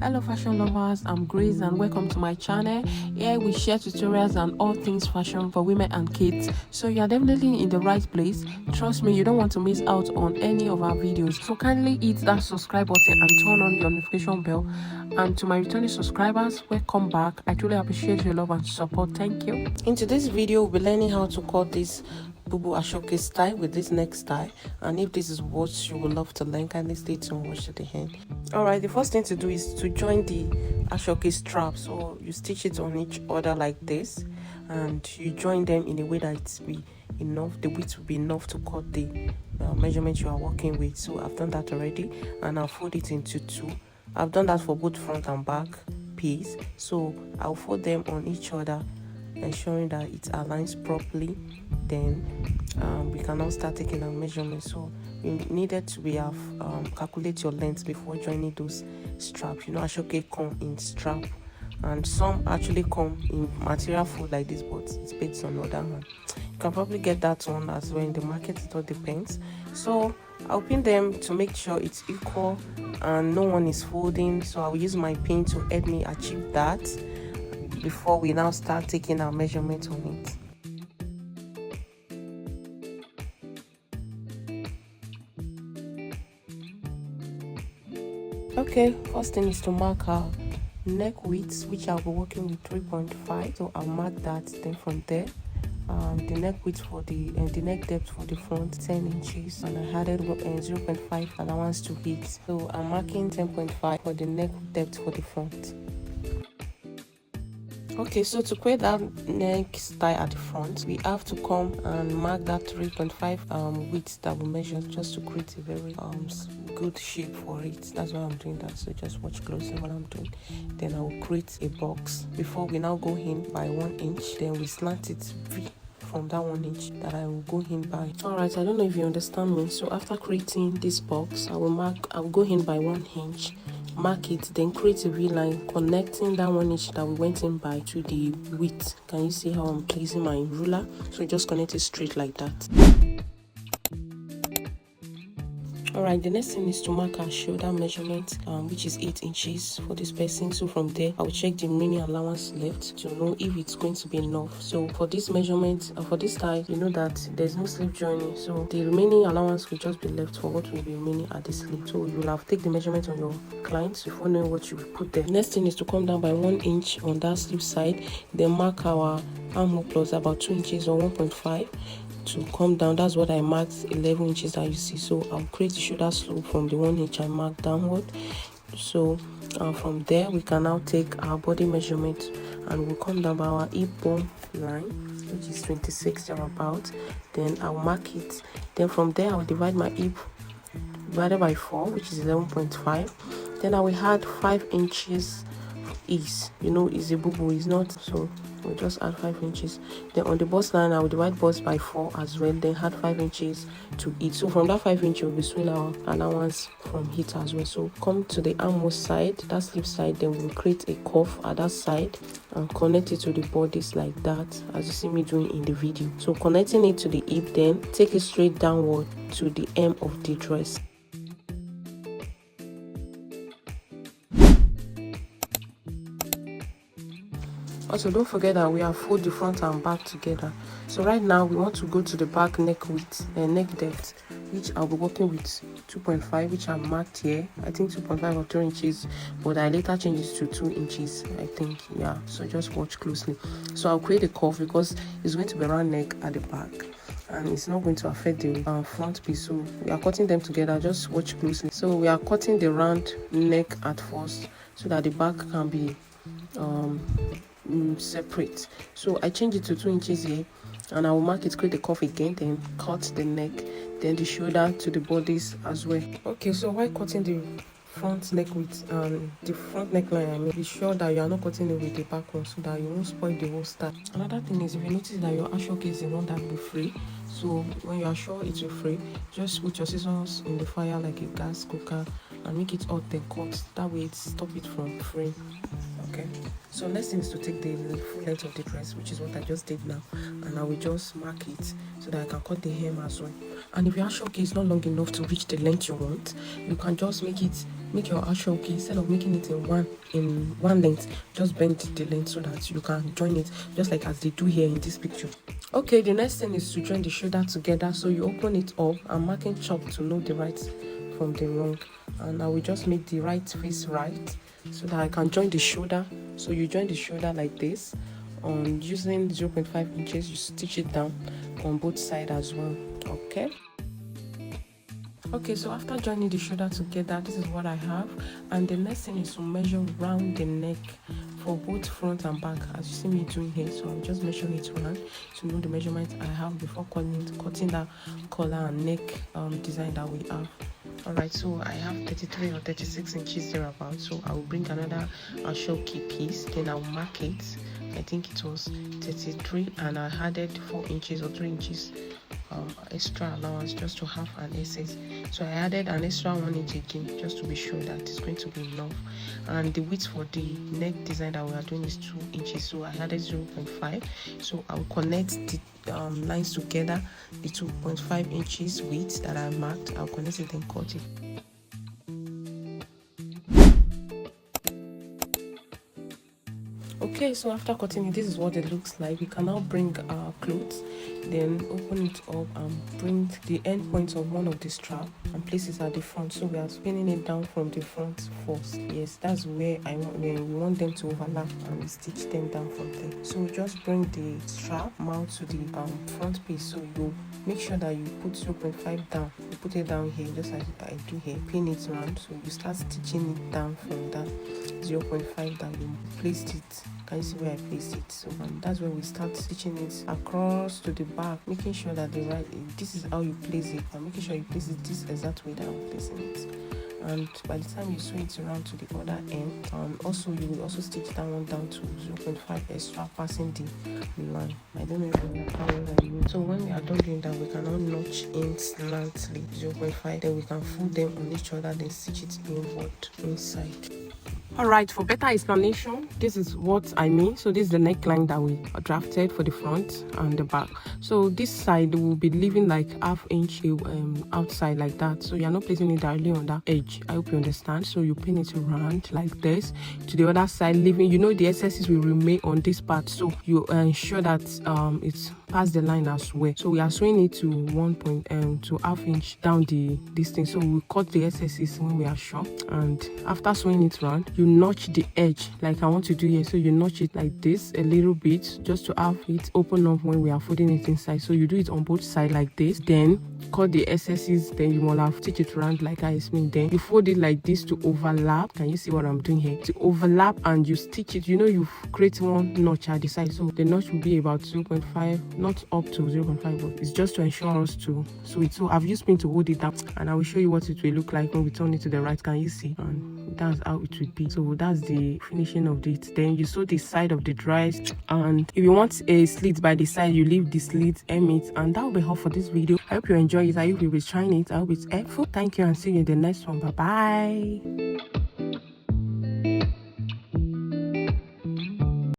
Hello fashion lovers, I'm Grace and welcome to my channel. Here we share tutorials and all things fashion for women and kids, so you are definitely in the right place. Trust me, you don't want to miss out on any of our videos, so kindly hit that subscribe button and turn on your notification bell. And to my returning subscribers, welcome back. I truly appreciate your love and support. Thank you. In today's video, we'll be learning how to cut this Bubu Asooke style with this neck style, and if this is what you would love to learn, kindly stay tuned, watch to the end. Alright, the first thing to do is to join the Asooke strap. So you stitch it on each other like this, and you join them in a way that it's be enough, the width will be enough to cut the measurement you are working with. So I've done that already, and I'll fold it into two. I've done that for both front and back piece, so I'll fold them on each other, ensuring that it aligns properly. Then we can now start taking our measurements. So you needed to be calculate your length before joining those straps. You know, Asooke come in strap, and some actually come in material fold like this, but it's based on other one. You can probably get that one as well in the market. It all depends. So I'll pin them to make sure it's equal and no one is folding. So I'll use my pin to help me achieve that before we now start taking our measurement on it. Okay, first thing is to mark our neck width, which I'll be working with 3.5. So I'll mark that. Then from there, the neck width for the neck depth for the front 10 inches, and I added 0.5 allowance to it. So I'm marking 10.5 for the neck depth for the front. Okay, so to create that neck style at the front, we have to come and mark that 3.5 width that we measured, just to create a very good shape for it. That's why I'm doing that, so just watch closely what I'm doing. Then I will create a box. Before we now go in by 1 inch, then we slant it V from that 1 inch that I will go in by. Alright, I don't know if you understand me. So after creating this box, I will go in by 1 inch, mark it, then create a V line connecting that 1 inch that we went in by to the width. Can you see how I'm placing my ruler? So just connect it straight like that. Alright, the next thing is to mark our shoulder measurement, which is 8 inches for this person. So from there, I will check the remaining allowance left to know if it's going to be enough. So for this measurement, for this style, you know that there's no slip joining, so the remaining allowance will just be left for what will be remaining at the slip. So you will have to take the measurement on your client before knowing what you will put there. Next thing is to come down by 1 inch on that slip side, then mark our armhole plus about 2 inches or 1.5 to come down. That's what I marked, 11 inches that you see. So I'll create the shoulder slope from the 1 inch I marked downward. So from there, we can now take our body measurement, and we'll come down by our hip bone line, which is 26 about. Then I'll mark it. Then from there, I'll divide my hip divided by 4, which is 11.5. Then I will add 5 inches ease. You know, is a bubu, is not, so we'll just add 5 inches. Then on the bust line, I will divide bust by 4 as well, then add 5 inches to it. So from that 5 inches, we'll be swing our allowance from it as well. So come to the armhole side, that slip side, then we'll create a cuff at that side and connect it to the bodies like that, as you see me doing in the video. So connecting it to the hip, then take it straight downward to the hem of the dress. Also, don't forget that we have fold the front and back together. So right now we want to go to the back neck width and neck depth, which I'll be working with 2.5, which I marked here. I think 2.5 or 2 inches, but I later changed it to 2 inches, I think. Yeah, so just watch closely. So I'll create a curve because it's going to be round neck at the back, and it's not going to affect the front piece. So we are cutting them together. Just watch closely. So we are cutting the round neck at first, so that the back can be separate. So I change it to 2 inches here, and I will mark it, create the cuff again, then cut the neck, then the shoulder to the bodies as well. Okay, so while cutting the front neck width and the front neckline, I mean, be sure that you are not cutting it with the back one, so that you won't spoil the whole style. Another thing is, if you notice that your Asooke is the one that will be free, so when you are sure it will free, just put your scissors in the fire like a gas cooker and make it hot, then cut. That way it stop it from fraying. Okay, so next thing is to take the full length of the dress, which is what I just did now, and I will just mark it so that I can cut the hem as well. And if your Asooke is not long enough to reach the length you want, you can just make it make your ashoke, instead of making it in one length, just bend the length so that you can join it just like as they do here in this picture. Okay, the next thing is to join the shoulder together. So you open it up. I'm marking chalk to know the right from the wrong, and I will just make the right face right so that I can join the shoulder. So you join the shoulder like this. On using 0.5 inches, you stitch it down on both sides as well. Okay, so after joining the shoulder together, this is what I have. And the next thing is to measure round the neck for both front and back, as you see me doing here. So I'm just measuring it round to know the measurement I have before cutting that collar and neck design that we have. Alright, so I have 33 or 36 inches thereabout. So I will bring another ashoke piece, then I will mark it. I think it was 33, and I added 4 inches or 3 inches extra allowance just to have an excess. So I added an extra 1 inch again just to be sure that it's going to be enough. And the width for the neck design that we are doing is 2 inches, so I added 0.5. so I'll connect the lines together, the 2.5 inches width that I marked. I'll connect it and cut it. Okay, so after cutting it, this is what it looks like. We can now bring our clothes, then open it up and bring the end points of one of the strap and place it at the front. So we are spinning it down from the front first. Yes, that's where we want them to overlap, and we stitch them down from there. So just bring the strap mount to the front piece. So you make sure that you put 0.5 down. You put it down here just as I do here. Pin it around. So you start stitching it down from that 0.5 that you placed it. Can you see where I placed it? So that's where we start stitching it across to the back, making sure that this is how you place it, and making sure you place it this exact way that I'm placing it. And by the time you sew it around to the other end, also you will also stitch that one down to 0.5 extra, passing the line. I don't know if you understand what I mean. So when we are done doing that, we can now notch in slantly 0.5, then we can fold them on each other, then stitch it inward inside. Alright, for better explanation, this is what I mean. So this is the neckline that we drafted for the front and the back. So this side will be leaving like ½ inch outside like that. So you're not placing it directly on that edge. I hope you understand. So you pin it around like this to the other side, leaving, the excesses will remain on this part. So you ensure that it's past the line as well. So we are sewing it to ½ inch down this thing. So we cut the excesses when we are sure. And after sewing it around, you notch the edge like I want to do here. So you notch it like this a little bit just to have it open up when we are folding it inside. So you do it on both sides like this, then cut the excesses, then you will have stitch it around like I explained. Then you fold it like this to overlap. Can you see what I'm doing here? To overlap, and you stitch it. You create one notch at the side, so the notch will be about 0.5, not up to 0.5, but it's just to ensure us to sew it. So I've used pin to hold it down, and I will show you what it will look like when we turn it to the right. Can you see? And that's how it will be. So that's the finishing of it. Then you sew the side of the dress, and if you want a slit by the side, you leave the slit, hem it, and that will be all for this video. I hope you enjoy it. I hope you'll be trying it. I hope it's helpful. Thank you, and see you in the next one. Bye bye.